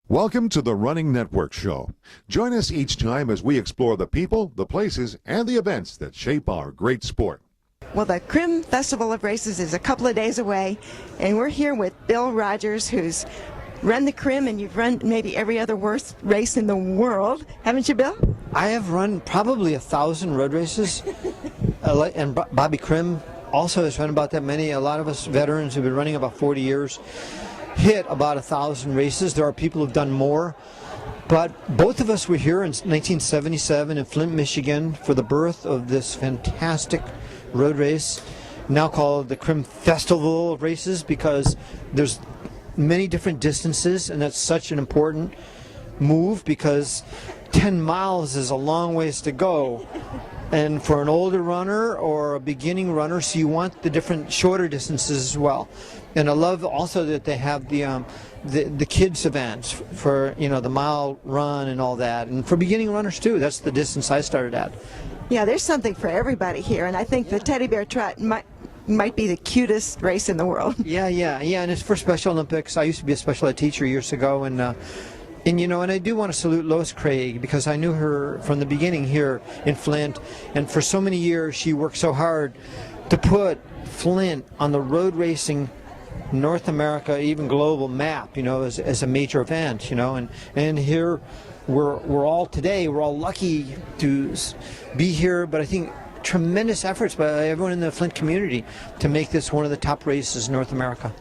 Welcome to the Running Network Show. Join us each time as we explore the people, the places, and the events that shape our great sport. Well, the Crim Festival of Races is a couple of days away, and we're here with Bill Rodgers, who's run the Crim, and you've run maybe every other worst race in the world. Haven't you, Bill? I have run probably 1,000 road races, and Bobby Crim also has run about that many. A lot of us veterans who've been running about 40 years hit about 1,000 races. There are people who've done more, but both of us were here in 1977 in Flint, Michigan for the birth of this fantastic road race, now called the Crim Festival of Races, because there's many different distances, and that's such an important move because 10 miles is a long ways to go. And for an older runner or a beginning runner, so you want the different shorter distances as well. And I love also that they have the kids events for, you know, the mile run and all that. And for beginning runners too, that's the distance I started at. Yeah, there's something for everybody here, and I think the Teddy Bear Trot might be the cutest race in the world. Yeah, and it's for Special Olympics. I used to be a special ed teacher years ago, and you know, and I do want to salute Lois Craig because I knew her from the beginning here in Flint, and for so many years she worked so hard to put Flint on the road racing North America, even global map, you know, as a major event, you know, and here we're all today, we're all lucky to be here, but I think tremendous efforts by everyone in the Flint community to make this one of the top races in North America.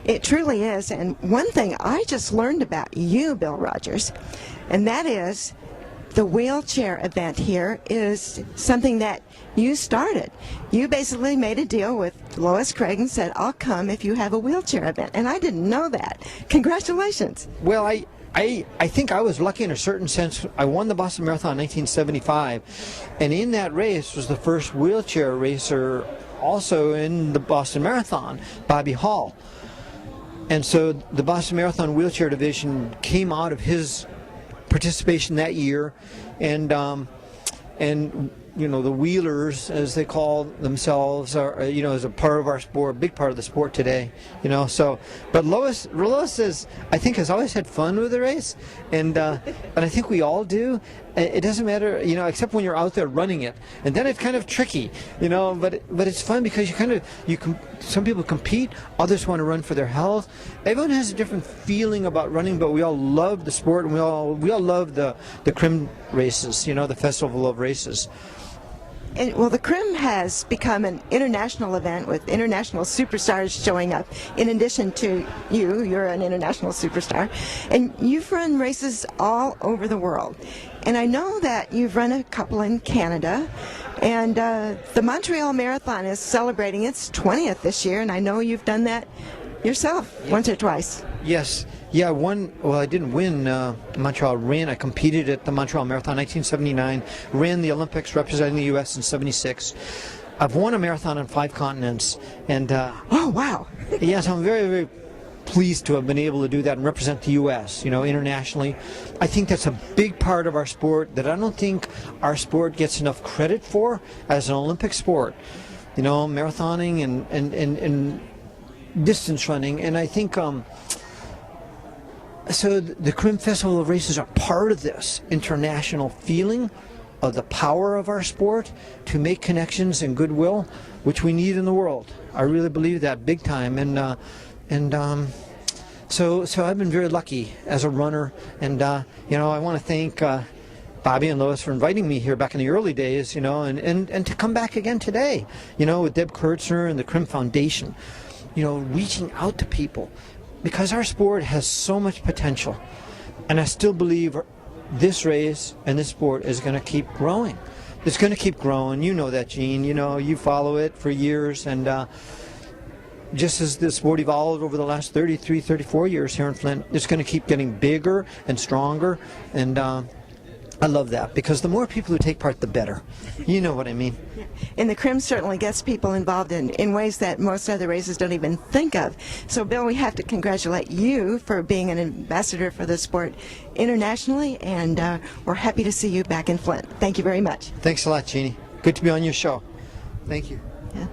It truly is, and one thing I just learned about you, Bill Rodgers, and that is the wheelchair event here is something that you started. You basically made a deal with Lois Craig and said, I'll come if you have a wheelchair event, and I didn't know that. Congratulations. Well, I think I was lucky in a certain sense. I won the Boston Marathon in 1975, and in that race was the first wheelchair racer also in the Boston Marathon, Bobby Hall. And so the Boston Marathon wheelchair division came out of his participation that year, and you know, the wheelers, as they call themselves, are, you know, is a part of our sport, a big part of the sport today, you know. So, but Lois is, I think, has always had fun with the race, and I think we all do. It doesn't matter, you know, except when you're out there running it, and then it's kind of tricky, you know. But it's fun because some people compete, others want to run for their health. Everyone has a different feeling about running, but we all love the sport, and we all love the Crim races, you know, the Festival of Races. And, well, the Crim has become an international event with international superstars showing up. In addition to you're an international superstar. And you've run races all over the world. And I know that you've run a couple in Canada. And the Montreal Marathon is celebrating its 20th this year. And I know you've done that yourself once or twice. Yes. Yeah, I didn't win Montreal. I competed at the Montreal Marathon in 1979, ran the Olympics representing the U.S. in 76. I've won a marathon on 5 continents. And oh, wow. Yes, I'm very, very pleased to have been able to do that and represent the U.S., you know, internationally. I think that's a big part of our sport that I don't think our sport gets enough credit for as an Olympic sport. You know, marathoning and distance running. And I think so the Crim Festival of Races are part of this international feeling of the power of our sport to make connections and goodwill, which we need in the world. I really believe that big time, so I've been very lucky as a runner, and you know, I want to thank Bobby and Lois for inviting me here back in the early days, you know, and to come back again today, you know, with Deb Kurtzner and the Crim Foundation, you know, reaching out to people. Because our sport has so much potential, and I still believe this race and this sport is going to keep growing. It's going to keep growing. You know that, Gene. You know, you follow it for years, and just as the sport evolved over the last 33, 34 years here in Flint, it's going to keep getting bigger and stronger, and I love that, because the more people who take part, the better. You know what I mean. And the Crim certainly gets people involved in ways that most other races don't even think of. So, Bill, we have to congratulate you for being an ambassador for the sport internationally, and we're happy to see you back in Flint. Thank you very much. Thanks a lot, Jeannie. Good to be on your show. Thank you. Yeah.